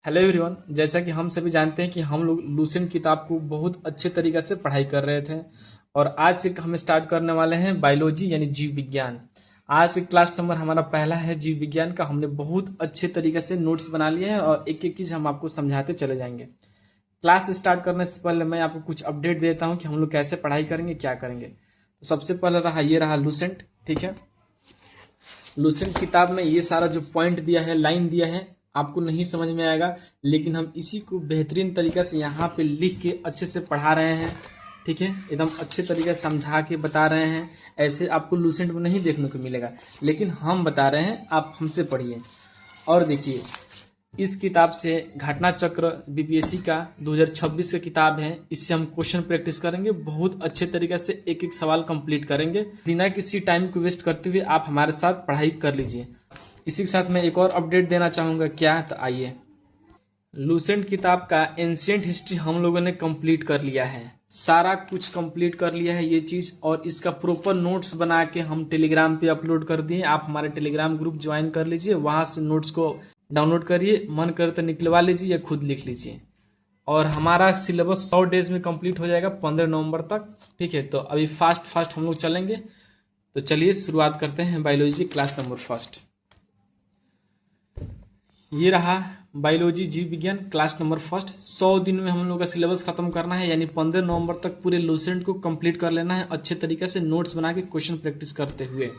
Hello everyone. जैसा कि हम सभी जानते हैं कि हम लोग लूसेंट किताब को बहुत अच्छे तरीके से पढ़ाई कर रहे थे और आज से हम स्टार्ट करने वाले हैं बायोलॉजी यानी जीव विज्ञान। आज का क्लास नंबर हमारा पहला है जीव विज्ञान का। हमने बहुत अच्छे तरीके से नोट्स बना लिए हैं और एक एक चीज़ हम आपको समझाते चले जाएंगे। क्लास स्टार्ट करने से पहले मैं आपको कुछ अपडेट देता हूँ कि हम लोग कैसे पढ़ाई करेंगे, क्या करेंगे। तो सबसे पहले ये रहा लूसेंट। ठीक है, लूसेंट किताब में ये सारा जो पॉइंट दिया है, लाइन दिया है, आपको नहीं समझ में आएगा, लेकिन हम इसी को बेहतरीन तरीके से यहाँ पे लिख के अच्छे से पढ़ा रहे हैं। ठीक है, एकदम अच्छे तरीके से समझा के बता रहे हैं। ऐसे आपको लूसेंट में नहीं देखने को मिलेगा, लेकिन हम बता रहे हैं, आप हमसे पढ़िए। और देखिए, इस किताब से घटना चक्र बीपीएससी का 2026 का किताब है। इससे हम क्वेश्चन प्रैक्टिस करेंगे, बहुत अच्छे तरीके से एक एक सवाल कंप्लीट करेंगे। बिना किसी टाइम को वेस्ट करते हुए आप हमारे साथ पढ़ाई कर लीजिए। इसी के साथ मैं एक और अपडेट देना चाहूँगा। क्या, तो आइए, लूसेंट किताब का एंशिएंट हिस्ट्री हम लोगों ने कंप्लीट कर लिया है। सारा कुछ कंप्लीट कर लिया है ये चीज़, और इसका प्रॉपर नोट्स बना के हम टेलीग्राम पे अपलोड कर दिए। आप हमारे टेलीग्राम ग्रुप ज्वाइन कर लीजिए, वहाँ से नोट्स को डाउनलोड करिए, मन करे तो निकलवा लीजिए या खुद लिख लीजिए। और हमारा सिलेबस 100 डेज में कंप्लीट हो जाएगा, 15 नवंबर तक। ठीक है, तो अभी फास्ट हम लोग चलेंगे। तो चलिए शुरुआत करते हैं बायोलॉजी क्लास नंबर फर्स्ट। ये रहा बायोलॉजी जीव विज्ञान क्लास नंबर फर्स्ट। 100 दिन में हम लोग का सिलेबस खत्म करना है, यानी 15 नवंबर तक पूरे लूसेंट को कंप्लीट कर लेना है, अच्छे तरीके से नोट्स बना के क्वेश्चन प्रैक्टिस करते हुए।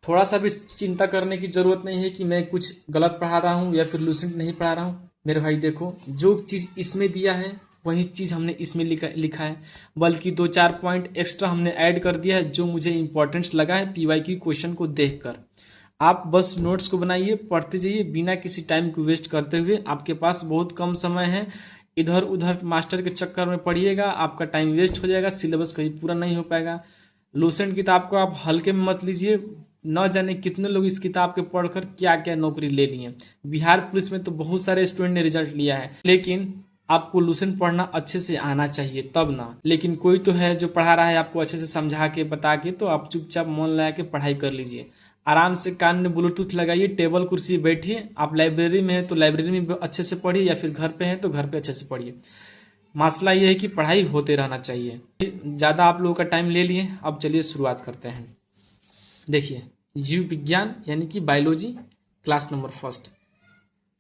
थोड़ा सा भी चिंता करने की ज़रूरत नहीं है कि मैं कुछ गलत पढ़ा रहा हूँ या फिर लूसेंट नहीं पढ़ा रहा हूँ। मेरे भाई देखो, जो चीज़ इसमें दिया है वही चीज़ हमने इसमें लिखा है, बल्कि 2-4 पॉइंट एक्स्ट्रा हमने ऐड कर दिया है जो मुझे इंपॉर्टेंस लगा है पीवाईक्यू क्वेश्चन को देखकर। आप बस नोट्स को बनाइए, पढ़ते जाइए बिना किसी टाइम को वेस्ट करते हुए। आपके पास बहुत कम समय है, इधर उधर मास्टर के चक्कर में पढ़िएगा, आपका टाइम वेस्ट हो जाएगा, सिलेबस कहीं पूरा नहीं हो पाएगा। लूसेंट किताब को आप हल्के में मत लीजिए। न जाने कितने लोग इस किताब के पढ़कर क्या क्या नौकरी ले लिए। बिहार पुलिस में तो बहुत सारे स्टूडेंट ने रिजल्ट लिया है, लेकिन आपको लूसेंट पढ़ना अच्छे से आना चाहिए तब ना। लेकिन कोई तो है जो पढ़ा रहा है आपको अच्छे से समझा के बता के, तो आप चुपचाप मन लगा के पढ़ाई कर लीजिए। आराम से कान में ब्लूटूथ लगाइए, टेबल कुर्सी बैठिए। आप लाइब्रेरी में है तो लाइब्रेरी में अच्छे से पढ़िए, या फिर घर पे हैं तो घर पे अच्छे से पढ़िए। मसला ये है कि पढ़ाई होते रहना चाहिए। ज़्यादा आप लोगों का टाइम ले लिए, अब चलिए शुरुआत करते हैं। देखिए, जीव विज्ञान यानी कि बायोलॉजी क्लास नंबर फर्स्ट।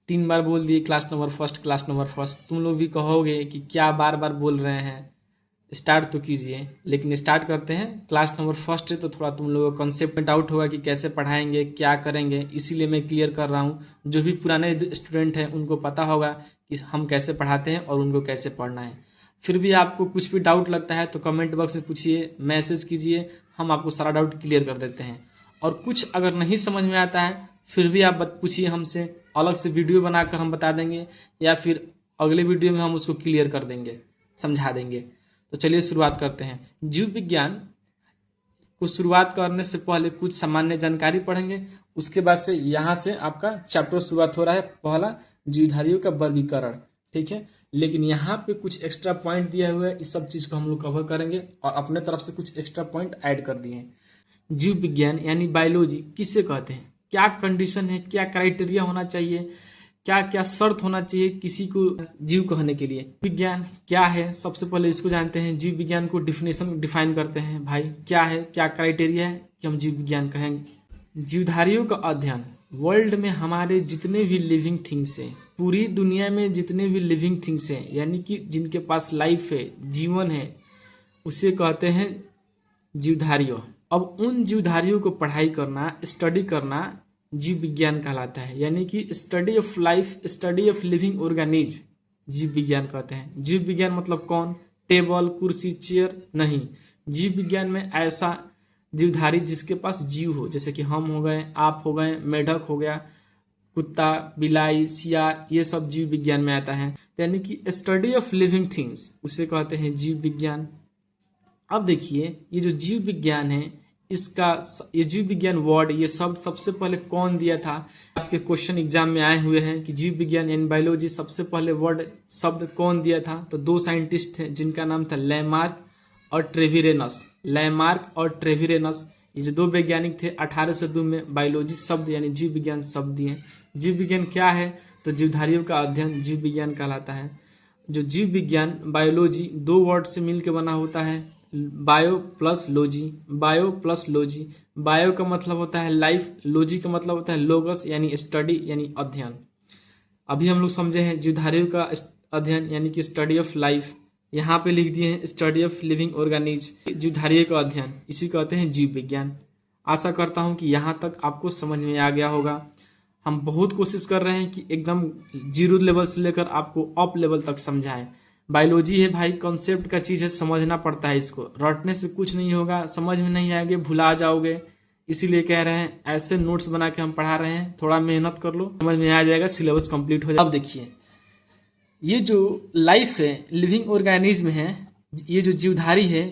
3 बार बोल दिए class number first, class number first. तुम लोग भी कहोगे कि क्या बार बार बोल रहे हैं, स्टार्ट तो कीजिए। लेकिन स्टार्ट करते हैं। क्लास नंबर फर्स्ट है तो थोड़ा तुम लोगों को कॉन्सेप्ट में डाउट होगा कि कैसे पढ़ाएंगे, क्या करेंगे, इसीलिए मैं क्लियर कर रहा हूँ। जो भी पुराने स्टूडेंट हैं उनको पता होगा कि हम कैसे पढ़ाते हैं और उनको कैसे पढ़ना है। फिर भी आपको कुछ भी डाउट लगता है तो कमेंट बॉक्स में पूछिए, मैसेज कीजिए, हम आपको सारा डाउट क्लियर कर देते हैं। और कुछ अगर नहीं समझ में आता है फिर भी आप पूछिए हमसे, अलग से वीडियो बनाकर हम बता देंगे, या फिर अगले वीडियो में हम उसको क्लियर कर देंगे, समझा देंगे। तो चलिए शुरुआत करते हैं। जीव विज्ञान को शुरुआत करने से पहले कुछ सामान्य जानकारी पढ़ेंगे, उसके बाद से यहाँ से आपका चैप्टर शुरुआत हो रहा है, पहला जीवधारियों का वर्गीकरण। ठीक है, लेकिन यहाँ पे कुछ एक्स्ट्रा पॉइंट दिया हुआ है, इस सब चीज़ को हम लोग कवर करेंगे और अपने तरफ से कुछ एक्स्ट्रा पॉइंट ऐड कर दिए हैं। जीव विज्ञान यानी बायोलॉजी किससे कहते हैं, क्या कंडीशन है, क्या क्राइटेरिया होना चाहिए, क्या क्या शर्त होना चाहिए किसी को जीव कहने के लिए। विज्ञान क्या है, सबसे पहले इसको जानते हैं। जीव विज्ञान को डिफाइन करते हैं। भाई क्या है, क्या क्राइटेरिया है कि हम जीव विज्ञान कहेंगे। जीवधारियों का अध्ययन, वर्ल्ड में हमारे जितने भी लिविंग थिंग्स हैं, पूरी दुनिया में जितने भी लिविंग थिंग्स हैं, यानी कि जिनके पास लाइफ है, जीवन है, उसे कहते हैं जीवधारियों। अब उन जीवधारियों को पढ़ाई करना, स्टडी करना जीव विज्ञान कहलाता है, यानी कि study of life, study of living organism जीव विज्ञान कहते हैं। जीव विज्ञान मतलब कौन, टेबल कुर्सी चेयर नहीं। जीव विज्ञान में ऐसा जीवधारी जिसके पास जीव हो, जैसे कि हम हो गए, आप हो गए, मेढक हो गया, कुत्ता, बिलाई, सियार, ये सब जीव विज्ञान में आता है। यानी कि स्टडी ऑफ लिविंग थिंग्स, उसे कहते हैं जीव विज्ञान। अब देखिए, ये जो जीव विज्ञान है, इसका ये जीव विज्ञान वर्ड, ये शब्द सबसे पहले कौन दिया था। आपके क्वेश्चन एग्जाम में आए हुए हैं कि जीव विज्ञान यानी बायोलॉजी सबसे पहले वर्ड शब्द कौन दिया था। तो 2 साइंटिस्ट थे जिनका नाम था लैमार्क और ट्रेविरेनस। लैमार्क और ट्रेविरेनस, ये जो 2 वैज्ञानिक थे, 1802 में बायोलॉजी शब्द यानी जीव विज्ञान शब्द दिए। जीव विज्ञान क्या है, तो जीवधारियों का अध्ययन जीव विज्ञान कहलाता है। जो जीव विज्ञान बायोलॉजी 2 वर्ड से मिल के बना होता है, bio plus logy. Bio plus logy, bio का मतलब होता है लाइफ, लॉजी का मतलब होता है लोगस यानी स्टडी यानी अध्ययन। अभी हम लोग समझे हैं जीवधारियों का अध्ययन यानी कि स्टडी ऑफ लाइफ, यहाँ पे लिख दिए हैं स्टडी ऑफ लिविंग ऑर्गेनिज्म। जीवधारियों का अध्ययन इसी कहते हैं जीव विज्ञान। आशा करता हूँ कि यहाँ तक आपको समझ में आ गया होगा। हम बहुत कोशिश कर रहे हैं कि एकदम 0 लेवल से लेकर आपको अप लेवल तक समझाएं। बायोलॉजी है भाई, कॉन्सेप्ट का चीज़ है, समझना पड़ता है। इसको रटने से कुछ नहीं होगा, समझ में नहीं आएंगे, भुला जाओगे। इसीलिए कह रहे हैं ऐसे नोट्स बना के हम पढ़ा रहे हैं, थोड़ा मेहनत कर लो, समझ में आ जाएगा, सिलेबस कंप्लीट हो जाएगा। अब देखिए, ये जो लाइफ है, लिविंग ऑर्गेनिज्म है, ये जो जीवधारी है,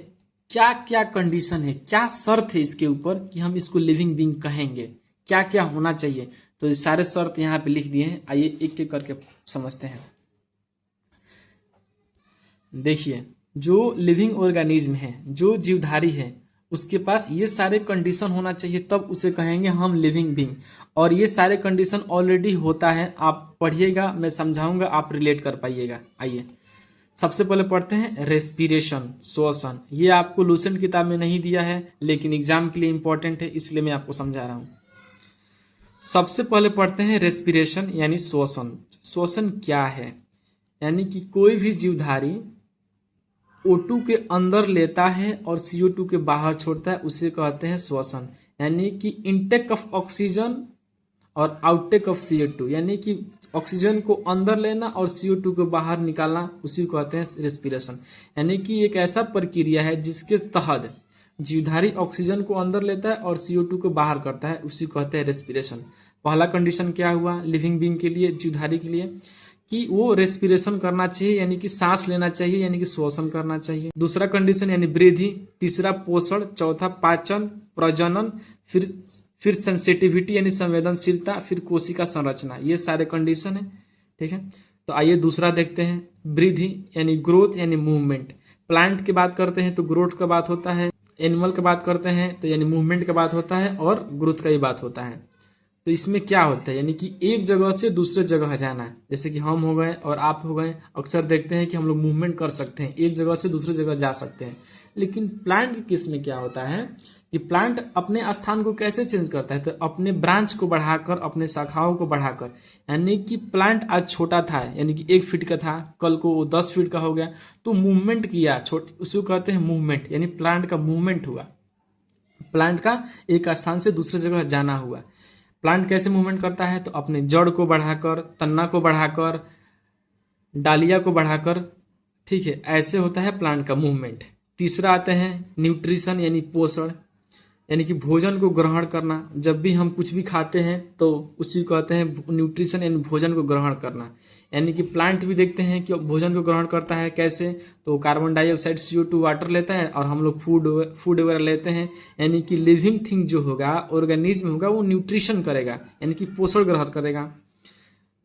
क्या क्या कंडीशन है, क्या शर्त है इसके ऊपर कि हम इसको लिविंग बीइंग कहेंगे, क्या क्या होना चाहिए। तो ये सारे शर्त यहाँ पे लिख दिए हैं, आइए एक एक करके समझते हैं। देखिए, जो लिविंग ऑर्गेनिज्म है, जो जीवधारी है, उसके पास ये सारे कंडीशन होना चाहिए, तब उसे कहेंगे हम लिविंग बीइंग। और ये सारे कंडीशन ऑलरेडी होता है, आप पढ़िएगा, मैं समझाऊंगा, आप रिलेट कर पाइएगा। आइए सबसे पहले पढ़ते हैं रेस्पिरेशन, श्वसन। ये आपको लूसेंट किताब में नहीं दिया है, लेकिन एग्जाम के लिए इंपॉर्टेंट है, इसलिए मैं आपको समझा रहा हूँ। सबसे पहले पढ़ते हैं रेस्पिरेशन यानी श्वसन। श्वसन क्या है? यानी कि कोई भी जीवधारी O2 के अंदर लेता है और CO2 के बाहर छोड़ता है, उसे कहते हैं श्वसन। यानी कि इनटेक ऑफ ऑक्सीजन और आउटटेक ऑफ CO2, यानी कि ऑक्सीजन को अंदर लेना और CO2 को बाहर निकालना, उसी को कहते हैं रेस्पिरेशन। यानी कि एक ऐसा प्रक्रिया है जिसके तहत जीवधारी ऑक्सीजन को अंदर लेता है और CO2 को बाहर करता है, उसी को कहते हैं रेस्पिरेशन। पहला कंडीशन क्या हुआ लिविंग बीइंग के लिए, जीवधारी के लिए, कि वो रेस्पिरेशन करना चाहिए, यानी कि सांस लेना चाहिए, यानी कि श्वसन करना चाहिए। दूसरा कंडीशन यानी वृद्धि, तीसरा पोषण, चौथा पाचन प्रजनन, फिर सेंसिटिविटी यानी संवेदनशीलता, फिर कोशिका संरचना। ये सारे कंडीशन है, ठीक है। तो आइए दूसरा देखते हैं, वृद्धि यानी ग्रोथ यानी मूवमेंट। प्लांट की बात करते हैं तो ग्रोथ का बात होता है, एनिमल की बात करते हैं तो यानी मूवमेंट का बात होता है, और ग्रोथ का ही बात होता है। तो इसमें क्या होता है, यानी कि एक जगह से दूसरे जगह जाना है। जैसे कि हम हो गए और आप हो गए, अक्सर देखते हैं कि हम लोग मूवमेंट कर सकते हैं, एक जगह से दूसरे जगह जा सकते हैं। लेकिन प्लांट के केस में क्या होता है कि प्लांट अपने स्थान को कैसे चेंज करता है, तो अपने ब्रांच को बढ़ाकर, अपने शाखाओं को बढ़ाकर। यानी कि प्लांट आज छोटा था, यानी कि 1 फीट का था, कल को वो 10 फीट का हो गया, तो मूवमेंट किया, उसे कहते हैं मूवमेंट, यानी प्लांट का मूवमेंट हुआ, प्लांट का एक स्थान से दूसरे जगह जाना हुआ। प्लांट कैसे मूवमेंट करता है, तो अपने जड़ को बढ़ाकर, तना को बढ़ाकर, डालिया को बढ़ाकर, ठीक है, ऐसे होता है प्लांट का मूवमेंट। तीसरा आते हैं न्यूट्रिशन यानी पोषण, यानी कि भोजन को ग्रहण करना। जब भी हम कुछ भी खाते हैं तो उसी को कहते हैं न्यूट्रिशन, यानी भोजन को ग्रहण करना। यानी कि प्लांट भी देखते हैं कि भोजन को ग्रहण करता है कैसे, तो कार्बन डाइऑक्साइड CO2 वाटर लेता है और हम लोग फूड वगैरह लेते हैं। यानी कि लिविंग थिंग जो होगा, ऑर्गेनिज्म होगा, वो न्यूट्रिशन करेगा, यानी कि पोषण ग्रहण करेगा।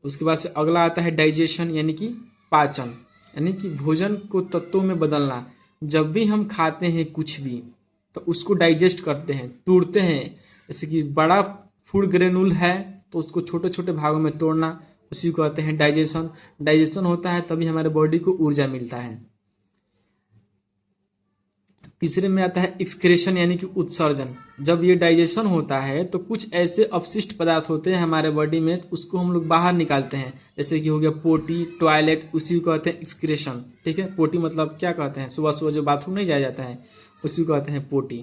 उसके बाद से अगला आता है डाइजेशन यानी कि पाचन, यानी कि भोजन को तत्वों में बदलना। जब भी हम खाते हैं कुछ भी तो उसको डाइजेस्ट करते हैं, तोड़ते हैं। जैसे कि बड़ा फूड ग्रेनुल है तो उसको छोटे छोटे भागों में तोड़ना, उसी को कहते हैं डाइजेशन। डाइजेशन होता है तभी हमारे बॉडी को ऊर्जा मिलता है। तीसरे में आता है एक्सक्रेशन यानी कि उत्सर्जन। जब ये डाइजेशन होता है तो कुछ ऐसे अपशिष्ट पदार्थ होते हैं हमारे बॉडी में, तो उसको हम लोग बाहर निकालते हैं। जैसे कि हो गया पोटी, टॉयलेट, उसी को कहते हैं एक्सक्रेशन, ठीक है। पोटी मतलब क्या कहते हैं, सुबह सुबह जो बाथरूम नहीं जाया जाता है, उसी को कहते हैं पोटी।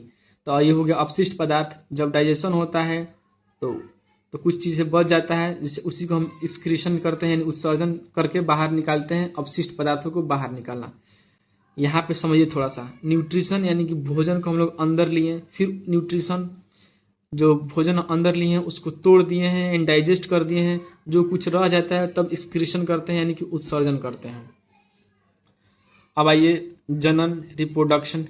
तो ये हो गया अपशिष्ट पदार्थ। जब डाइजेशन होता है तो कुछ चीज़ें बच जाता है, जिससे उसी को हम एक्सक्रीशन करते हैं, यानी उत्सर्जन करके बाहर निकालते हैं, अपशिष्ट पदार्थों को बाहर निकालना। यहाँ पे समझिए थोड़ा सा, न्यूट्रिशन यानी कि भोजन को हम लोग अंदर लिए, फिर न्यूट्रिशन जो भोजन अंदर लिए हैं उसको तोड़ दिए हैं, डाइजेस्ट कर दिए हैं, जो कुछ रह जाता है तब एक्सक्रीशन करते हैं, यानी कि उत्सर्जन करते हैं। अब आइए जनन, रिप्रोडक्शन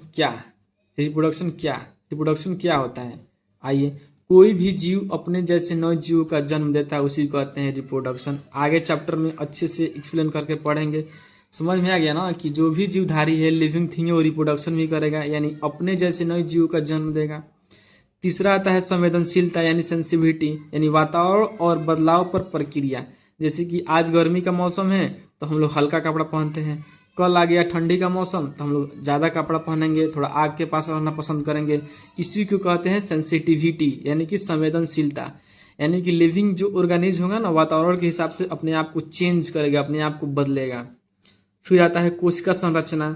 क्या होता है। आइए, कोई भी जीव अपने जैसे नए जीवों का जन्म देता है, उसी को कहते हैं रिप्रोडक्शन। आगे चैप्टर में अच्छे से एक्सप्लेन करके पढ़ेंगे। समझ में आ गया ना कि जो भी जीवधारी है, लिविंग थिंग है, वो रिप्रोडक्शन भी करेगा, यानी अपने जैसे नए जीवों का जन्म देगा। तीसरा आता है संवेदनशीलता यानी सेंसिटिविटी, यानी वातावरण और बदलाव पर प्रक्रिया। जैसे कि आज गर्मी का मौसम है तो हम लोग हल्का कपड़ा पहनते हैं, कल आ गया ठंडी का मौसम तो हम लोग ज़्यादा कपड़ा पहनेंगे, थोड़ा आग के पास रहना पसंद करेंगे। इसी को कहते हैं सेंसिटिविटी, यानी कि संवेदनशीलता। यानी कि लिविंग जो ऑर्गेनिज्म होगा ना, वातावरण के हिसाब से अपने आप को चेंज करेगा, अपने आप को बदलेगा। फिर आता है कोशिका संरचना।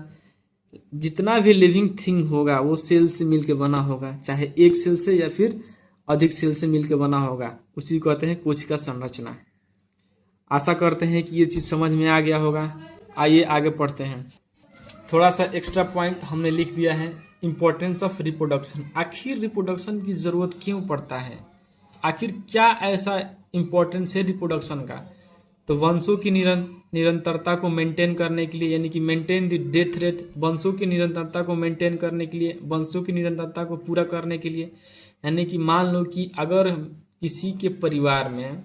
जितना भी लिविंग थिंग होगा वो सेल से मिलकर बना होगा, चाहे एक सेल से या फिर अधिक सेल से मिलकर बना होगा, उसी को कहते हैं कोशिका संरचना। आशा करते हैं कि ये चीज़ समझ में आ गया होगा। आइए आगे पढ़ते हैं। थोड़ा सा एक्स्ट्रा पॉइंट हमने लिख दिया है, इम्पोर्टेंस ऑफ रिप्रोडक्शन। आखिर रिप्रोडक्शन की ज़रूरत क्यों पड़ता है, आखिर क्या ऐसा इम्पोर्टेंस है रिप्रोडक्शन का। तो वंशों की निरंतरता को मेंटेन करने के लिए, यानी कि मेंटेन द डेथ रेट, वंशों की निरंतरता को मेंटेन करने के लिए, वंशों की निरंतरता को पूरा करने के लिए। यानी कि मान लो कि अगर किसी के परिवार में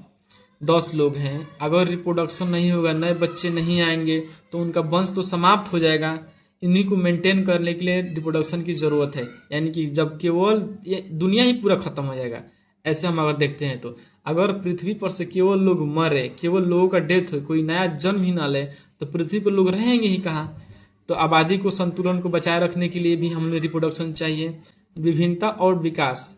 10 लोग हैं, अगर रिप्रोडक्शन नहीं होगा, नए बच्चे नहीं आएंगे तो उनका वंश तो समाप्त हो जाएगा। इन्हीं को मेंटेन करने के लिए रिप्रोडक्शन की ज़रूरत है। यानी कि जब केवल ये दुनिया ही पूरा ख़त्म हो जाएगा, ऐसे हम अगर देखते हैं तो अगर पृथ्वी पर से केवल लोग मरे, केवल लोगों का डेथ हो, कोई नया जन्म ही ना ले, तो पृथ्वी पर लोग रहेंगे ही कहाँ। तो आबादी को संतुलन को बचाए रखने के लिए भी हमें रिप्रोडक्शन चाहिए। विभिन्नता और विकास,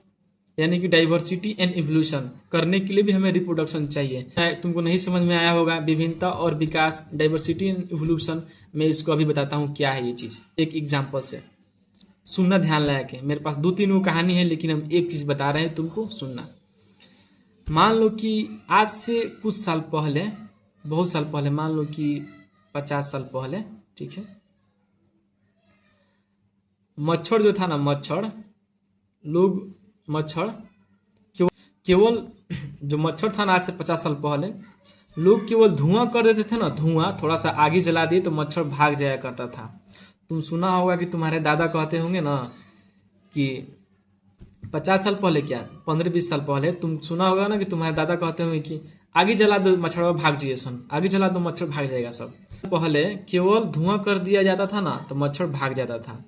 यानी कि डाइवर्सिटी एंड इवोल्यूशन करने के लिए भी हमें रिप्रोडक्शन चाहिए। तुमको नहीं समझ में आया होगा विभिन्नता और विकास, डाइवर्सिटी एंड इवोल्यूशन, मैं इसको अभी बताता हूँ क्या है ये चीज़, एक एग्जाम्पल से। सुनना ध्यान लगा के, मेरे पास 2-3 कहानी है लेकिन हम एक चीज़ बता रहे हैं, तुमको सुनना। मान लो कि आज से कुछ साल पहले, बहुत साल पहले, मान लो कि 50 साल पहले, ठीक है, मच्छर जो था ना, मच्छर केवल जो मच्छर था ना, आज से 50 साल पहले लोग केवल धुआं कर देते थे ना, धुआं थोड़ा सा आगे जला दिए तो मच्छर भाग जाया करता था। तुम सुना होगा कि तुम्हारे दादा कहते होंगे ना कि 50 साल पहले, क्या 15-20 साल पहले, तुम सुना होगा ना कि तुम्हारे दादा कहते होंगे कि आगे जला दो मच्छर भाग जाइए सन, आगे जला दो मच्छर भाग जाएगा सब। पहले केवल धुआं कर दिया जाता था ना तो मच्छर भाग जाता था,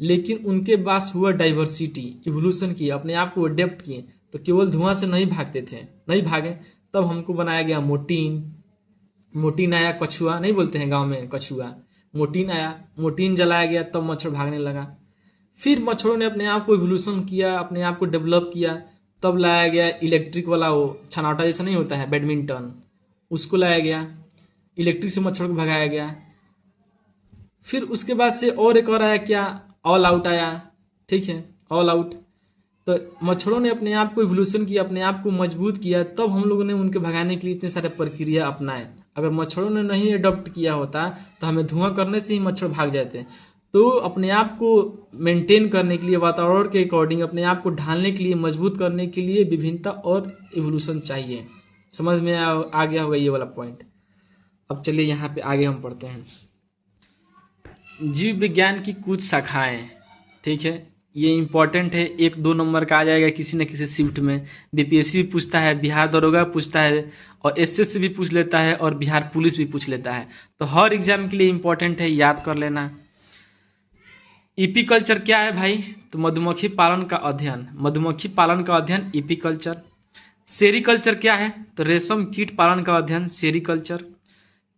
लेकिन उनके पास हुआ डाइवर्सिटी, इवोल्यूशन की, अपने आप को अडेप्ट किए, तो केवल धुआं से नहीं भागते थे, नहीं भागे। तब हमको बनाया गया मोटीन आया, कछुआ नहीं बोलते हैं गांव में, कछुआ, मोटीन आया, मोटीन जलाया गया, तब मच्छर भागने लगा। फिर मच्छरों ने अपने आप को इवोल्यूशन किया, अपने आप को डेवलप किया, तब लाया गया इलेक्ट्रिक वाला, वो छनाटा जैसा नहीं होता है बैडमिंटन, उसको लाया गया, इलेक्ट्रिक से मच्छर को भगाया गया। फिर उसके बाद से और एक और आया, क्या, ऑल आउट आया, ठीक है, ऑल आउट। तो मच्छरों ने अपने आप को इवोल्यूशन किया, अपने आप को मजबूत किया, तब हम लोगों ने उनके भगाने के लिए इतने सारे प्रक्रिया अपनाए। अगर मच्छरों ने नहीं अडॉप्ट किया होता तो हमें धुआं करने से ही मच्छर भाग जाते। तो अपने आप को मेंटेन करने के लिए, वातावरण के अकॉर्डिंग अपने आप को ढालने के लिए, मजबूत करने के लिए विभिन्नता और इवोल्यूशन चाहिए। समझ में आ गया होगा ये वाला पॉइंट। अब चलिए यहाँ पे आगे हम पढ़ते हैं। जीव विज्ञान की कुछ शाखाएं, ठीक है, ये इंपॉर्टेंट है, 1-2 नंबर का आ जाएगा किसी न किसी शिफ्ट में। बीपीएससी भी पूछता है, बिहार दरोगा पूछता है, और एसएससी भी पूछ लेता है, और बिहार पुलिस भी पूछ लेता है। तो हर एग्जाम के लिए इंपॉर्टेंट है, याद कर लेना। एपीकल्चर क्या है भाई, तो मधुमक्खी पालन का अध्ययन, मधुमक्खी पालन का अध्ययन एपीकल्चर। सेरीकल्चर क्या है, तो रेशम कीट पालन का अध्ययन सेरीकल्चर।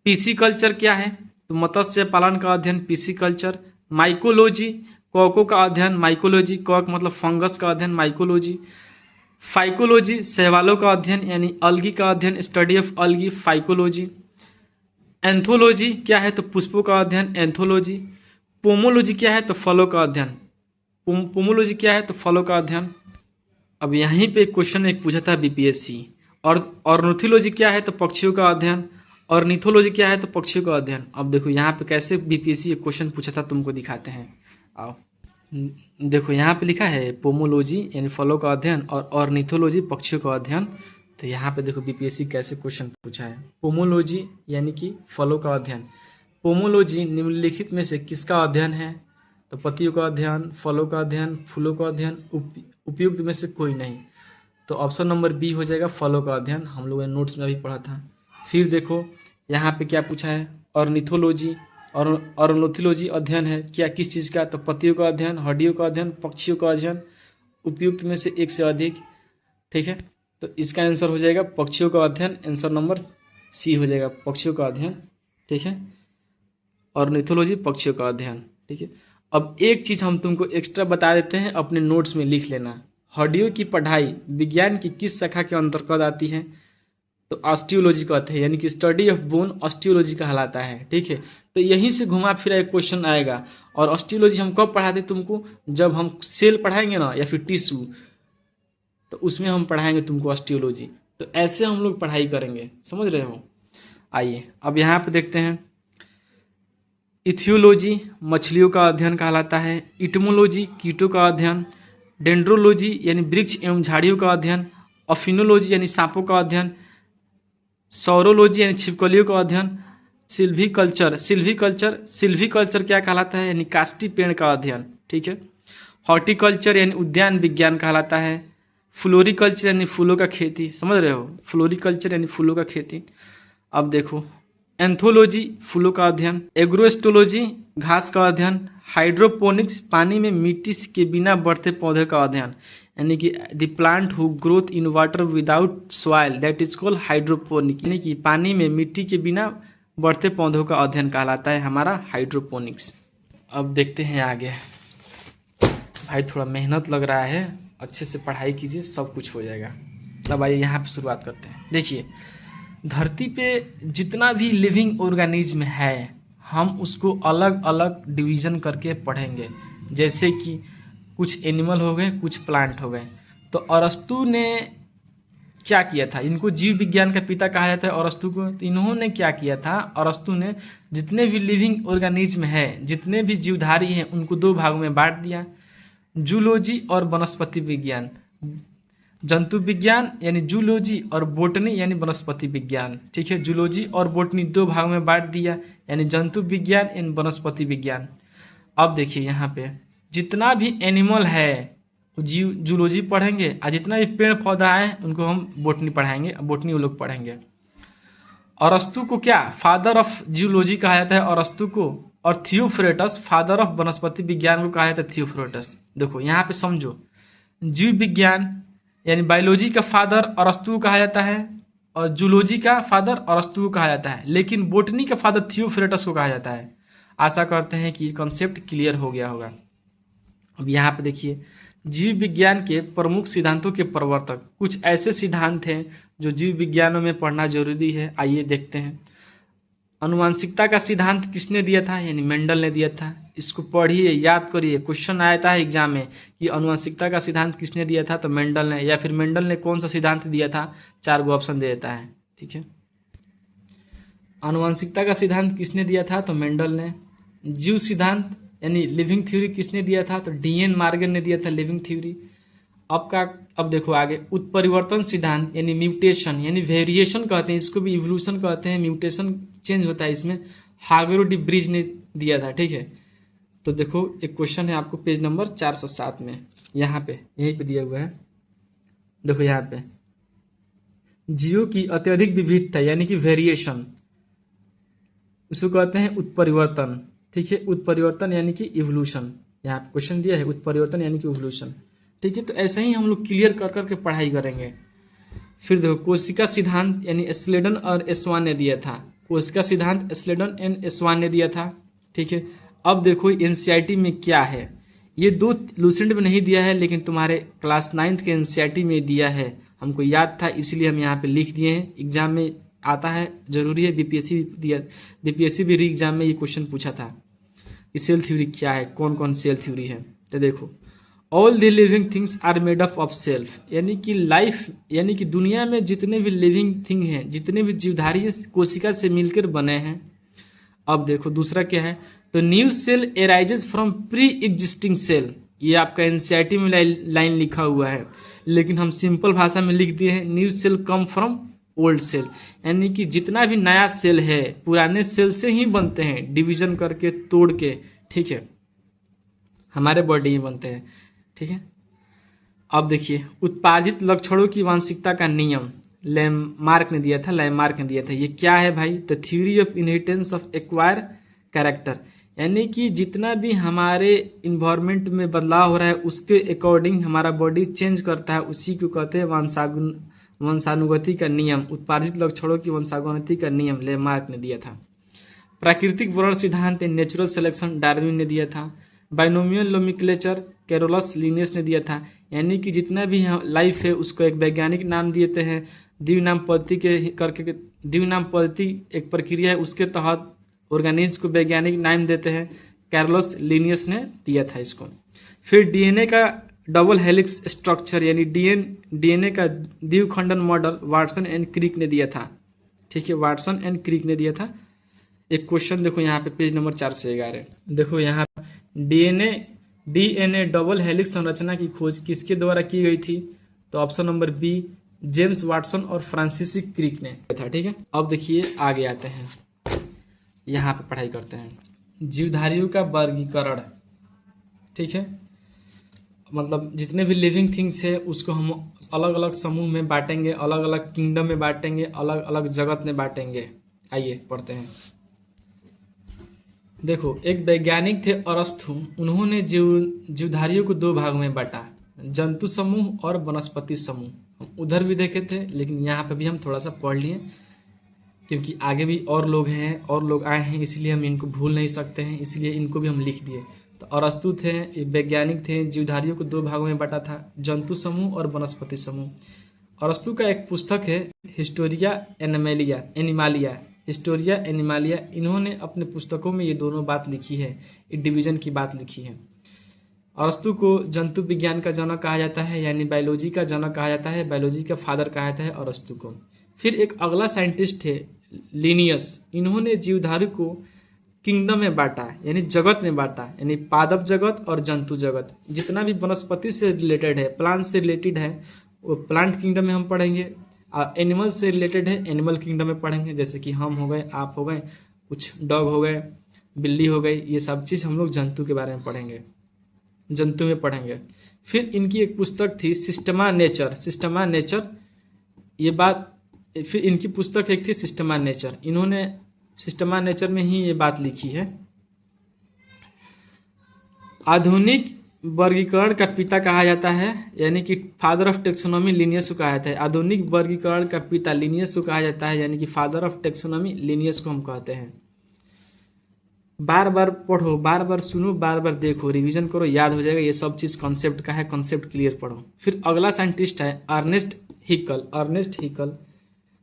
पीसीकल्चर क्या है, तो मत्स्य पालन का अध्ययन पीसीकल्चर। माइकोलॉजी, कॉकों का अध्ययन माइकोलॉजी, कॉक मतलब फंगस का अध्ययन माइकोलॉजी। फाइकोलॉजी, शैवालों का अध्ययन यानी अलगी का अध्ययन, स्टडी ऑफ अलगी, फाइकोलॉजी। एंथोलॉजी क्या है, तो पुष्पों का अध्ययन एंथोलॉजी। पोमोलॉजी क्या है, तो फलों का अध्ययन, पोमोलॉजी क्या है, तो फलों का अध्ययन। अब यहीं पे क्वेश्चन एक पूछा था बीपीएससी। और ऑर्निथोलॉजी क्या है, तो पक्षियों का अध्ययन। और निथोलॉजी क्या है, तो पक्षियों का अध्ययन। अब देखो यहाँ पे कैसे बीपीएससी एक क्वेश्चन पूछा था, तुमको दिखाते हैं, आओ। देखो यहाँ पे लिखा है पोमोलॉजी यानी फलों का अध्ययन, और ऑर्निथोलॉजी पक्षियों का अध्ययन। तो यहाँ पे देखो बीपीएससी कैसे क्वेश्चन पूछा है। पोमोलॉजी यानी कि फलों का अध्ययन। पोमोलॉजी निम्नलिखित में से किसका अध्ययन है, तो पत्तियों का अध्ययन, फलों का अध्ययन, फूलों का अध्ययन, उपयुक्त में से कोई नहीं। तो ऑप्शन नंबर बी हो जाएगा, फलों का अध्ययन। हम लोगों ने नोट्स में अभी पढ़ा था। फिर देखो यहाँ पे क्या पूछा है, ऑर्निथोलॉजी और ऑर्निथोलॉजी अध्ययन है क्या, किस चीज़ का, तो पत्तियों का अध्ययन, हड्डियों का अध्ययन, पक्षियों का अध्ययन, उपयुक्त में से एक से अधिक, ठीक है। तो इसका आंसर हो जाएगा पक्षियों का अध्ययन, आंसर नंबर सी हो जाएगा पक्षियों का अध्ययन, ठीक है। ऑर्निथोलॉजी पक्षियों का अध्ययन, ठीक है। अब एक चीज़ हम तुमको एक्स्ट्रा बता देते हैं, अपने नोट्स में लिख लेना। हड्डियों की पढ़ाई विज्ञान की किस शाखा के अंतर्गत आती है? तो ऑस्टियोलॉजी कहते हैं, यानी कि स्टडी ऑफ बोन ऑस्टियोलॉजी कहलाता है, ठीक है। तो यहीं से घुमा फिरा एक क्वेश्चन आएगा। और ऑस्टियोलॉजी हम कब पढ़ाते तुमको? जब हम सेल पढ़ाएंगे ना, या फिर टिश्यू, तो उसमें हम पढ़ाएंगे तुमको ऑस्टियोलॉजी। तो ऐसे हम लोग पढ़ाई करेंगे, समझ रहे हो। आइए अब यहाँ पे देखते हैं। इथियोलॉजी मछलियों का अध्ययन कहलाता है। इटमोलॉजी कीटों का अध्ययन। डेंड्रोलॉजी यानी वृक्ष एवं झाड़ियों का अध्ययन। ऑफिनोलॉजी यानी सांपों का अध्ययन। सौरोलॉजी यानी छिपकलियों का अध्ययन। सिल्वीकल्चर क्या कहलाता है? यानी काष्ठी पेड़ का अध्ययन, ठीक है। हॉर्टिकल्चर यानी उद्यान विज्ञान कहलाता है। फ्लोरिकल्चर यानी फूलों का खेती, समझ रहे हो, फ्लोरिकल्चर यानी फूलों का खेती। अब देखो, एंथोलॉजी फूलों का अध्ययन। एग्रोस्टोलॉजी घास का अध्ययन। हाइड्रोपोनिक्स पानी में मिट्टी के बिना बढ़ते पौधे का अध्ययन, यानी कि the plant who growth in water without soil that is called hydroponic, यानी कि पानी में मिट्टी के बिना बढ़ते पौधों का अध्ययन कहलाता है हमारा हाइड्रोपोनिक्स। अब देखते हैं आगे। भाई थोड़ा मेहनत लग रहा है, अच्छे से पढ़ाई कीजिए, सब कुछ हो जाएगा। अब आइए यहाँ पे शुरुआत करते हैं। देखिए, धरती पे जितना भी लिविंग ऑर्गेनिज्म है, हम उसको अलग अलग डिवीज़न करके पढ़ेंगे। जैसे कि कुछ एनिमल हो गए, कुछ प्लांट हो गए। तो अरस्तु ने क्या किया था? इनको जीव विज्ञान का पिता कहा जाता है अरस्तु को। तो इन्होंने क्या किया था? अरस्तु ने जितने भी लिविंग ऑर्गेनिज्म है, जितने भी जीवधारी हैं, उनको दो भागों में बांट दिया, जूलॉजी और वनस्पति विज्ञान। जंतु विज्ञान यानी जूलॉजी और बोटनी यानी वनस्पति विज्ञान, ठीक है। जूलॉजी और बोटनी दो भाग में बांट दिया, यानी जंतु विज्ञान एवं वनस्पति विज्ञान। अब देखिए यहाँ पे जितना भी एनिमल है जूलॉजी पढ़ेंगे, और जितना भी पेड़ पौधा है उनको हम बोटनी पढ़ाएंगे, बोटनी वो लोग पढ़ेंगे। अरस्तु को क्या फादर ऑफ जूलॉजी कहा जाता है अरस्तु को, और थियोफ्रेटस फादर ऑफ वनस्पति विज्ञान को कहा जाता है थियोफ्रेटस। देखो यहाँ पे समझो, जीव विज्ञान यानी बायोलॉजी का फादर अरस्तु को कहा जाता है, और जूलॉजी का फादर अरस्तु को कहा जाता है, लेकिन बोटनी का फादर थियोफ्रेटस को कहा जाता है। आशा करते हैं कि कॉन्सेप्ट क्लियर हो गया होगा। अब यहाँ पे देखिए, जीव विज्ञान के प्रमुख सिद्धांतों के प्रवर्तक, कुछ ऐसे सिद्धांत हैं जो जीव विज्ञानों में पढ़ना जरूरी है। आइए देखते हैं। अनुवांशिकता का सिद्धांत किसने दिया था? यानी मेंडल ने दिया था। इसको पढ़िए, याद करिए, क्वेश्चन आया था एग्जाम में कि अनुवांशिकता का सिद्धांत किसने दिया था? तो मेंडल ने। या फिर मेंडल ने कौन सा सिद्धांत दिया था? 4 गो ऑप्शन दे देता है, ठीक है। अनुवांशिकता का सिद्धांत किसने दिया था? तो मेंडल ने। जीव सिद्धांत यानी लिविंग थ्योरी किसने दिया था? तो डीएन मार्गन ने दिया था लिविंग थ्योरी। अब देखो आगे, उत्परिवर्तन सिद्धांत यानी म्यूटेशन यानी वेरिएशन कहते हैं, इसको भी इवोल्यूशन कहते हैं, म्यूटेशन चेंज होता है इसमें, हागरो डी ब्रिज ने दिया था, ठीक है। तो देखो एक क्वेश्चन है आपको पेज नंबर 407 में, यहाँ पे यहीं पे दिया हुआ है। देखो यहाँ पे, जीवों की अत्यधिक विविधता यानी कि वेरिएशन, उसको कहते हैं उत्परिवर्तन, ठीक है। उत्परिवर्तन यानी कि इवोल्यूशन, यहाँ पे क्वेश्चन दिया है उत्परिवर्तन यानी कि इवोल्यूशन, ठीक है। तो ऐसे ही हम लोग क्लियर कर करके पढ़ाई करेंगे। फिर देखो, कोशिका सिद्धांत यानी स्लेडन और एस्वान ने दिया था। कोशिका सिद्धांत स्लेडन एंड एस्वान ने दिया था, ठीक है। अब देखो एनसीईआरटी में क्या है, ये 2 लूसेंट में नहीं दिया है, लेकिन तुम्हारे क्लास 9th के एनसीईआरटी में दिया है। हमको याद था इसलिए हम यहाँ पे लिख दिए हैं, एग्जाम में आता है, जरूरी है। बीपीएससी भी री एग्जाम में ये क्वेश्चन पूछा था कि सेल थ्योरी क्या है, कौन कौन सेल थ्योरी है। तो देखो, all the living things are made up of self, यानी कि लाइफ यानी कि दुनिया में जितने भी लिविंग थिंग हैं, जितने भी जीवधारी कोशिका से मिलकर बने हैं। अब देखो दूसरा क्या है, तो new cell arises from pre existing cell, ये आपका एनसीईआरटी में लाइन लिखा हुआ है, लेकिन हम सिंपल भाषा में लिख दिए हैं new cell come from old cell, यानी कि जितना भी नया सेल है पुराने सेल से ही बनते हैं, डिवीजन करके तोड़ के, ठीक है, हमारे बॉडी में बनते हैं, ठीक है। अब देखिए, उत्पादित लक्षणों की वांशिकता का नियम लैमार्क ने दिया था। ये क्या है भाई? The theory of inheritance of acquire character, यानी कि जितना भी हमारे इन्वायरमेंट में बदलाव हो रहा है उसके अकॉर्डिंग हमारा बॉडी चेंज करता है, उसी को कहते हैं वंशानुगति का नियम, उत्पादित लक्षणों की वंशानुगति का नियम लेमार्क ने दिया था। प्राकृतिक वर्ण सिद्धांत नेचुरल सिलेक्शन डार्विन ने दिया था। बाइनोमियल नोमेनक्लेचर कैरोलस लिनियस ने दिया था। यानी कि जितना भी लाइफ है उसको एक वैज्ञानिक नाम देते हैं, द्विनाम पद्धति के करके। द्विनाम पद्धति एक प्रक्रिया है, उसके तहत ऑर्गेनिज्म को वैज्ञानिक नाम देते हैं। कैरोलस लिनियस ने दिया था इसको। फिर डीएनए का डबल हेलिक्स स्ट्रक्चर यानी डीएनए का द्विखंडन मॉडल वाटसन एंड क्रिक ने दिया था। ठीक है, वाटसन एंड क्रिक ने दिया था। एक क्वेश्चन देखो यहाँ पे पेज नंबर 4 से 11, देखो यहाँ डीएनए डबल हेलिक्स संरचना की खोज किसके द्वारा की गई थी? तो option number B James Watson और फ्रांसिस क्रिक ने था। ठीक है, अब देखिए आगे आते हैं, यहाँ पे पढ़ाई करते हैं जीवधारियों का वर्गीकरण। ठीक है, मतलब जितने भी लिविंग थिंग्स है उसको हम अलग अलग समूह में बांटेंगे, अलग अलग किंगडम में बांटेंगे, अलग अलग जगत में बांटेंगे। आइए पढ़ते हैं। देखो, एक वैज्ञानिक थे अरस्तु, उन्होंने जीवधारियों को 2 भागों में बांटा, जंतु समूह और वनस्पति समूह। हम उधर भी देखे थे, लेकिन यहाँ पे भी हम थोड़ा सा पढ़ लिए क्योंकि आगे भी और लोग हैं, और लोग आए हैं, इसलिए हम इनको भूल नहीं सकते हैं, इसलिए इनको भी हम लिख दिए। तो अरस्तु थे, एक वैज्ञानिक थे, जीवधारियों को 2 भागों में बांटा था, जंतु समूह और वनस्पति समूह। अरस्तु का एक पुस्तक है हिस्टोरिया एनिमालिया। इन्होंने अपने पुस्तकों में ये दोनों बात लिखी है, डिवीजन की बात लिखी है। अरस्तु को जंतु विज्ञान का जनक कहा जाता है, यानी बायोलॉजी का जनक कहा जाता है, बायोलॉजी का फादर कहा जाता है अरस्तु को। फिर एक अगला साइंटिस्ट थे लिनियस, इन्होंने जीवधारी को किंगडम में बांटा, यानी जगत में बांटा, यानी पादप जगत और जंतु जगत। जितना भी वनस्पति से रिलेटेड है, प्लांट से रिलेटेड है, वो प्लांट किंगडम में हम पढ़ेंगे, और एनिमल से रिलेटेड है एनिमल किंगडम में पढ़ेंगे, जैसे कि हम हो गए, आप हो गए, कुछ डॉग हो गए, बिल्ली हो गई, ये सब चीज़ हम लोग जंतु के बारे में पढ़ेंगे, जंतु में पढ़ेंगे। फिर इनकी एक पुस्तक थी सिस्टमा नेचर, ये बात। फिर इनकी पुस्तक एक थी सिस्टमा नेचर, इन्होंने सिस्टमा नेचर में ही ये बात लिखी है। आधुनिक वर्गीकरण का पिता कहा जाता है, यानी कि फादर ऑफ टेक्सोनॉमी लिनियस को कहा जाता है। आधुनिक वर्गीकरण का पिता लिनियस को कहा जाता है, यानी कि फादर ऑफ टेक्सोनॉमी लिनियस को हम कहते हैं। बार बार पढ़ो, बार बार सुनो, बार बार देखो, रिवीजन करो, याद हो जाएगा। ये सब चीज कॉन्सेप्ट का है, कॉन्सेप्ट क्लियर पढ़ो। फिर अगला साइंटिस्ट है अर्नेस्ट हिकल।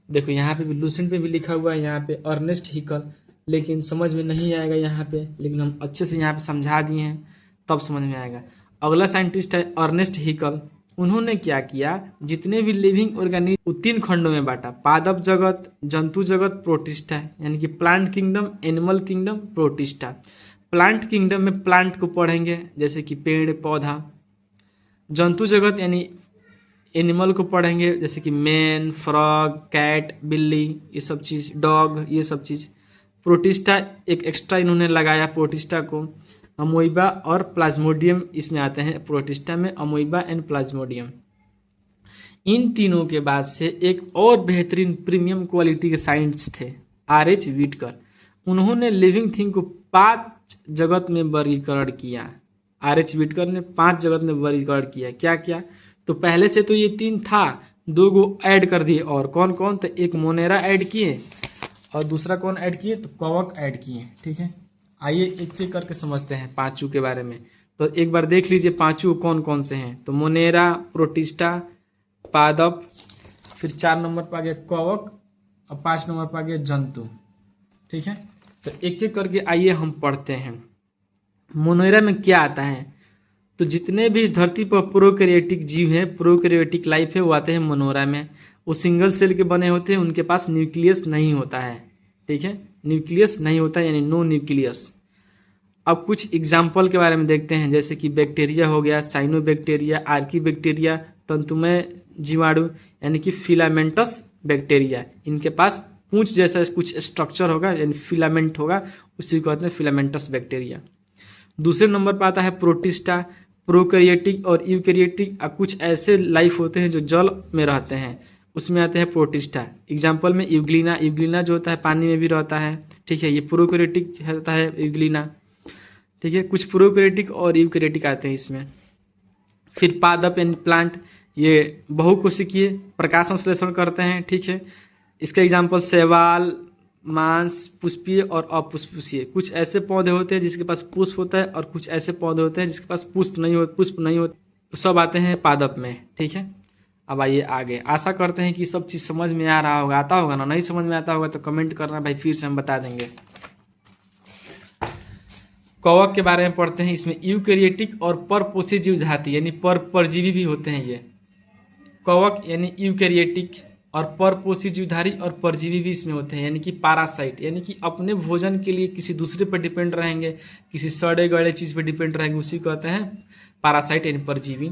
देखो यहाँ पे भी लूसेंट पे भी लिखा हुआ है, यहाँ पे अर्नेस्ट हिकल, लेकिन समझ में नहीं आएगा यहाँ पे, लेकिन हम अच्छे से यहाँ पे समझा दिए हैं, तब समझ में आएगा। अगला साइंटिस्ट है अर्नेस्ट हिकल। उन्होंने क्या किया, जितने भी लिविंग ऑर्गेनिज्म 3 खंडों में बांटा, पादप जगत, जंतु जगत, प्रोटिस्टा, यानी कि plant kingdom, animal kingdom, protista. Plant kingdom में प्लांट को पढ़ेंगे, जैसे कि पेड़ पौधा। जंतु जगत यानी एनिमल को पढ़ेंगे, जैसे कि मैन, फ्रॉग, कैट, बिल्ली, ये सब चीज़, डॉग, ये सब चीज़। प्रोटिस्टा एक एक्स्ट्रा इन्होंने लगाया, प्रोटिस्टा को अमोइबा और प्लाज्मोडियम इसमें आते हैं। प्रोटिस्टा में अमोइबा एंड प्लाज्मोडियम। इन तीनों के बाद से एक और बेहतरीन प्रीमियम क्वालिटी के साइंटिस्ट थे R.H. व्हिटकर। उन्होंने लिविंग थिंग को 5 जगत में वर्गीकरण किया। R.H. व्हिटकर ने 5 जगत में वर्गीकरण किया। क्या क्या? तो पहले से तो ये 3 था, 2 गो ऐड कर दिए। और कौन कौन? तो एक मोनेरा ऐड किए, और दूसरा कौन ऐड किए? तो कवक ऐड किए। ठीक है, आइए एक एक करके समझते हैं पांचों के बारे में। तो एक बार देख लीजिए पांचों कौन कौन से हैं। तो मोनेरा, प्रोटिस्टा, पादप, फिर 4 नंबर पर आ गया कवक, और 5 नंबर पर आ गया जंतु। ठीक है, तो एक एक करके आइए हम पढ़ते हैं। मोनेरा में क्या आता है? तो जितने भी इस धरती पर प्रोकैरियोटिक जीव हैं, प्रोकैरियोटिक लाइफ है, वो आते हैं मोनेरा में। वो सिंगल सेल के बने होते हैं, उनके पास न्यूक्लियस नहीं होता है। ठीक है, न्यूक्लियस नहीं होता यानी नो न्यूक्लियस। अब कुछ एग्जाम्पल के बारे में देखते हैं, जैसे कि बैक्टीरिया हो गया, साइनोबैक्टीरिया, आर्कीबैक्टीरिया, तंतुमय जीवाणु यानी कि फिलामेंटस बैक्टीरिया। इनके पास पूंछ जैसा कुछ स्ट्रक्चर होगा, यानी फिलामेंट होगा, उसी को कहते हैं फिलामेंटस बैक्टीरिया। दूसरे नंबर पर आता है प्रोटिस्टा। प्रोकैरियोटिक और यूकैरियोटिक कुछ ऐसे लाइफ होते हैं जो जल में रहते हैं, उसमें आते हैं प्रोटिस्टा। एग्जाम्पल में यूग्लिना जो होता है पानी में भी रहता है। ठीक है, ये प्रोकैरियोटिक होता है यूग्लिना। ठीक है, कुछ प्रोकैरियोटिक और यूकैरियोटिक आते हैं इसमें। फिर पादप यानी प्लांट, ये बहुकोशिकीय प्रकाश संश्लेषण करते हैं, ठीक है। इसका एग्जाम्पल शैवाल, मांस, पुष्पीय और अपुष्पीय। कुछ ऐसे पौधे होते हैं जिसके पास पुष्प होता है और कुछ ऐसे पौधे होते हैं जिसके पास पुष्प नहीं होते, सब आते हैं पादप में, ठीक है। अब आइए आगे। आशा करते हैं कि सब चीज़ समझ में आ रहा होगा, आता होगा ना। नहीं समझ में आता होगा तो कमेंट करना भाई, फिर से हम बता देंगे। कवक के बारे में पढ़ते हैं। इसमें यूकैरियोटिक और परपोषी जीवधाती यानी परजीवी भी होते हैं। ये कवक यानी यूकैरियोटिक और परपोषी जीवधारी और परजीवी भी इसमें होते हैं, यानी कि पैरासाइट, यानी कि अपने भोजन के लिए किसी दूसरे पर डिपेंड रहेंगे, किसी सड़े गले चीज़ पर डिपेंड रहेंगे, उसी को कहते हैं पैरासाइट यानी परजीवी।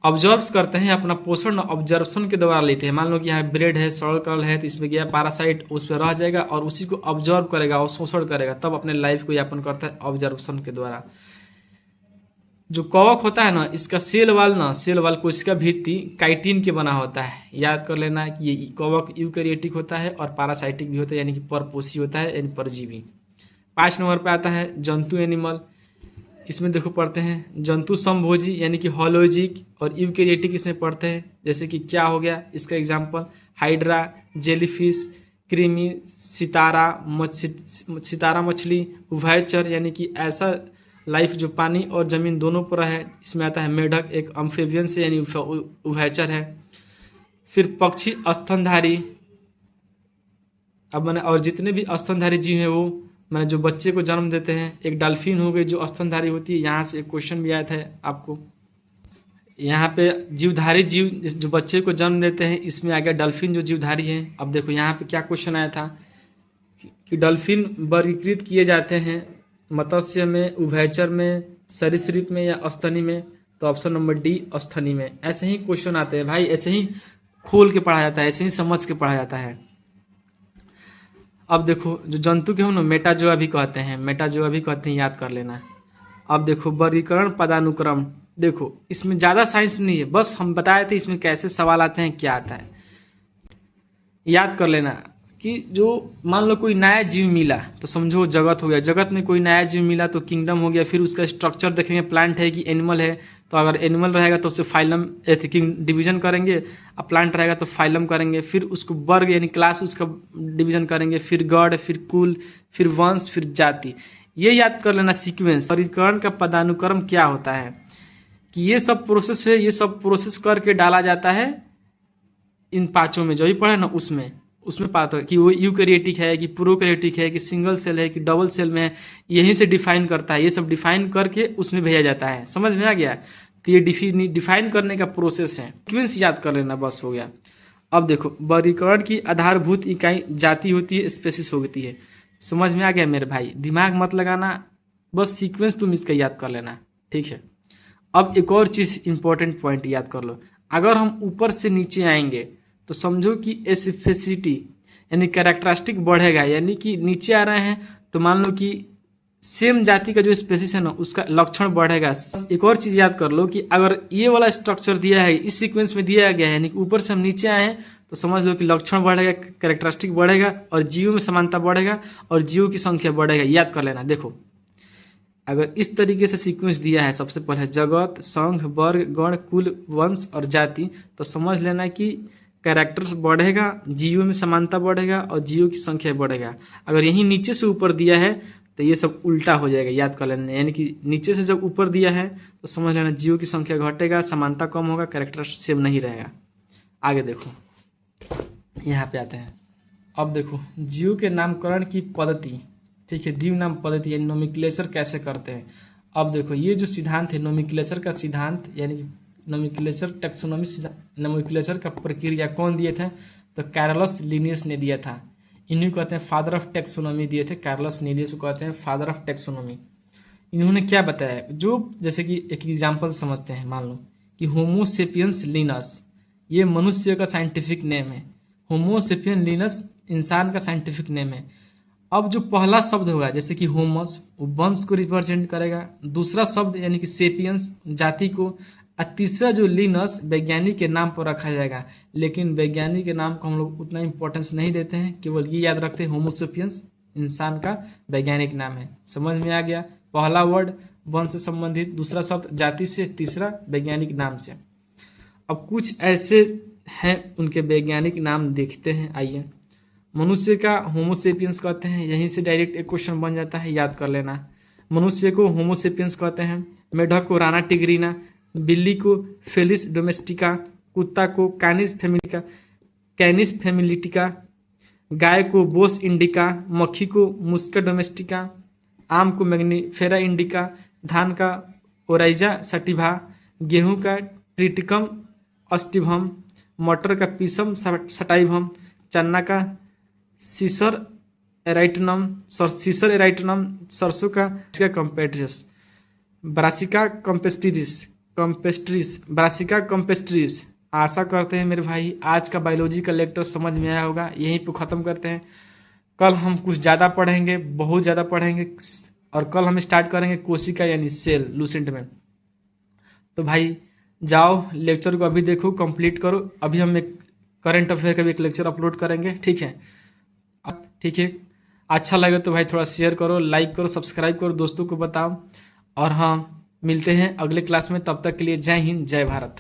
ऑब्जर्व करते हैं, अपना पोषण ऑब्जर्वेशन के द्वारा लेते हैं। मान लो कि यहाँ ब्रेड है, सड़ल करल है, तो इसमें गया पैरासाइट, उस पर रह जाएगा और उसी को ऑब्जर्व करेगा और शोषण करेगा, तब अपने लाइफ को यापन करता है ऑब्जर्वेशन के द्वारा। जो कवक होता है ना, इसका सेल वाल कोशिका भित्ति काइटिन के बना होता है। याद कर लेना कि ये कवक यूकैरियोटिक होता है और पैरासाइटिक भी होता है, यानी कि परपोषी होता है यानी परजीवी। 5 नंबर पे आता है जंतु एनिमल। इसमें देखो पढ़ते हैं जंतु समभोजी यानी कि होलोजिक और यूकैरियोटिक इसमें पढ़ते हैं। जैसे कि क्या हो गया, इसका एग्जाम्पल हाइड्रा, जेलीफिश, कृमि, सितारा मछली, उभयचर यानी कि ऐसा लाइफ जो पानी और जमीन दोनों पर है। इसमें आता है मेढक, एक अम्फेबियन से यानी उभयचर है। फिर पक्षी स्तनधारी, अब मैंने और जितने भी स्तनधारी जीव हैं वो मैंने जो बच्चे को जन्म देते हैं, एक डॉल्फिन हो गई जो स्तनधारी होती है। यहाँ से एक क्वेश्चन भी आया था आपको, यहाँ पे जीवधारी जीव जो बच्चे को जन्म देते हैं, इसमें आ गया डॉल्फिन जो जीवधारी है। अब देखो यहाँ पे क्या क्वेश्चन आया था कि डॉल्फिन वर्गीकृत किए जाते हैं मत्स्य में, उभयचर में, सरीसृप में या स्तनी में। तो ऑप्शन नंबर डी स्तनी में। ऐसे ही क्वेश्चन आते हैं भाई, ऐसे ही खोल के पढ़ा जाता है, ऐसे ही समझ के पढ़ा जाता है। अब देखो जो जंतु के हम ना मेटाजोआ भी कहते हैं, याद कर लेना। अब देखो वर्गीकरण पदानुक्रम, देखो इसमें ज़्यादा साइंस नहीं है, बस हम बताए थे इसमें कैसे सवाल आते हैं, क्या आता है। याद कर लेना कि जो मान लो कोई नया जीव मिला तो समझो जगत हो गया, जगत में कोई नया जीव मिला तो किंगडम हो गया। फिर उसका स्ट्रक्चर देखेंगे, प्लांट है कि एनिमल है, तो अगर एनिमल रहेगा तो उसे फाइलम डिवीजन करेंगे, और प्लांट रहेगा तो फाइलम करेंगे। फिर उसको वर्ग यानी क्लास उसका डिवीजन करेंगे, फिर गण, फिर कुल, फिर वंश, फिर जाति। ये याद कर लेना सीक्वेंस। वर्गीकरण का पदानुक्रम क्या होता है कि ये सब प्रोसेस है, ये सब प्रोसेस करके डाला जाता है इन पांचों में, जो भी पढ़े ना उसमें पाता है कि वो यूकैरियोटिक है कि प्रोकैरियोटिक है कि सिंगल सेल है कि डबल सेल में है, यहीं से डिफाइन करता है। ये सब डिफाइन करके उसमें भेजा जाता है। समझ में आ गया? तो ये डिफाइन करने का प्रोसेस है। सीक्वेंस याद कर लेना, बस हो गया। अब देखो वर्गीकरण की आधारभूत इकाई जाति होती है, स्पेसिस होती है। समझ में आ गया मेरे भाई? दिमाग मत लगाना, बस सीक्वेंस तुम इसका याद कर लेना, ठीक है। अब एक और चीज़ इंपॉर्टेंट पॉइंट याद कर लो। अगर हम ऊपर से नीचे आएंगे तो समझो कि स्पेसिफिसिटी यानी कैरेक्टरिस्टिक बढ़ेगा, यानी कि नीचे आ रहे हैं तो मान लो कि सेम जाति का जो स्पेसिस है ना उसका लक्षण बढ़ेगा। एक और चीज़ याद कर लो कि अगर ये वाला स्ट्रक्चर दिया है, इस सीक्वेंस में दिया गया है, यानी कि ऊपर से हम नीचे आए हैं तो समझ लो कि लक्षण बढ़ेगा, कैरेक्टरिस्टिक बढ़ेगा और जीवों में समानता बढ़ेगा और जीवों की संख्या बढ़ेगा। याद कर लेना। देखो अगर इस तरीके से सीक्वेंस दिया है, सबसे पहले जगत, संघ, वर्ग, गण, कुल, वंश और जाति, तो समझ लेना कि कैरेक्टर्स बढ़ेगा, जीवों में समानता बढ़ेगा और जीवों की संख्या बढ़ेगा। अगर यहीं नीचे से ऊपर दिया है तो ये सब उल्टा हो जाएगा। याद कर लेना, यानी कि नीचे से जब ऊपर दिया है तो समझ लेना जीवों की संख्या घटेगा, समानता कम होगा, कैरेक्टर सेम नहीं रहेगा। आगे देखो, यहाँ पे आते हैं। अब देखो जीव के नामकरण की पद्धति, ठीक है, जीव नाम पद्धति यानी नोमेनक्लेचर कैसे करते हैं। अब देखो ये जो सिद्धांत है नोमेनक्लेचर का सिद्धांत, यानी कि नोमेनक्लेचर टेक्सोनॉमी नोमेनक्लेचर का प्रक्रिया कौन दिए थे? तो कार्लस लिनियस ने दिया था। इन्हीं को कहते हैं फादर ऑफ टेक्सोनॉमी दिए थे। कार्लस लिनियस को कहते हैं फादर ऑफ टेक्सोनॉमी। इन्होंने क्या बताया, जो जैसे कि एक एग्जाम्पल समझते हैं, मान लो कि होमो सेपियंस लिनस ये मनुष्य का साइंटिफिक नेम है। होमो सेपियन लिनस इंसान का साइंटिफिक नेम है। अब जो पहला शब्द होगा जैसे कि होमस, वो वंश को रिप्रेजेंट करेगा। दूसरा शब्द यानी कि सेपियंस जाति को, और तीसरा जो लिनस वैज्ञानिक के नाम पर रखा जाएगा। लेकिन वैज्ञानिक के नाम को हम लोग उतना इंपॉर्टेंस नहीं देते हैं, केवल ये याद रखते हैं होमोसेपियंस इंसान का वैज्ञानिक नाम है। समझ में आ गया? पहला वर्ड वंश से संबंधित, दूसरा शब्द जाति से, तीसरा वैज्ञानिक नाम से। अब कुछ ऐसे हैं उनके वैज्ञानिक नाम देखते हैं, आइए। मनुष्य का होमोसेपियंस कहते हैं, यहीं से डायरेक्ट एक क्वेश्चन बन जाता है, याद कर लेना। मनुष्य को होमोसेपियंस कहते हैं, मेढक को राना टिग्रीना, बिल्ली को फेलिस डोमेस्टिका, कुत्ता को कैनिस फेमिलिटिका, गाय को बोस इंडिका, मक्खी को मुस्का डोमेस्टिका, आम को मैग्नीफेरा इंडिका, धान का ओराइजा सटिवा, गेहूं का ट्रिटिकम अस्टिवम, मटर का पीसम सटाइवम, चना का सीसर एराइटनम, सरसों का कंपेट्रिस, ब्रासिका कंपेस्ट्रिस। आशा करते हैं मेरे भाई आज का बायोलॉजी का लेक्चर समझ में आया होगा। यहीं पे ख़त्म करते हैं। कल हम कुछ ज़्यादा पढ़ेंगे, बहुत ज़्यादा पढ़ेंगे, और कल हम स्टार्ट करेंगे कोशिका यानी सेल लूसेंट में। तो भाई जाओ लेक्चर को अभी देखो, कंप्लीट करो। अभी हम एक करंट अफेयर का भी एक लेक्चर अपलोड करेंगे, ठीक है। ठीक है, अच्छा लगे तो भाई थोड़ा शेयर करो, लाइक करो, सब्सक्राइब करो, दोस्तों को बताओ। और हाँ, मिलते हैं अगले क्लास में, तब तक के लिए जय हिंद जय भारत।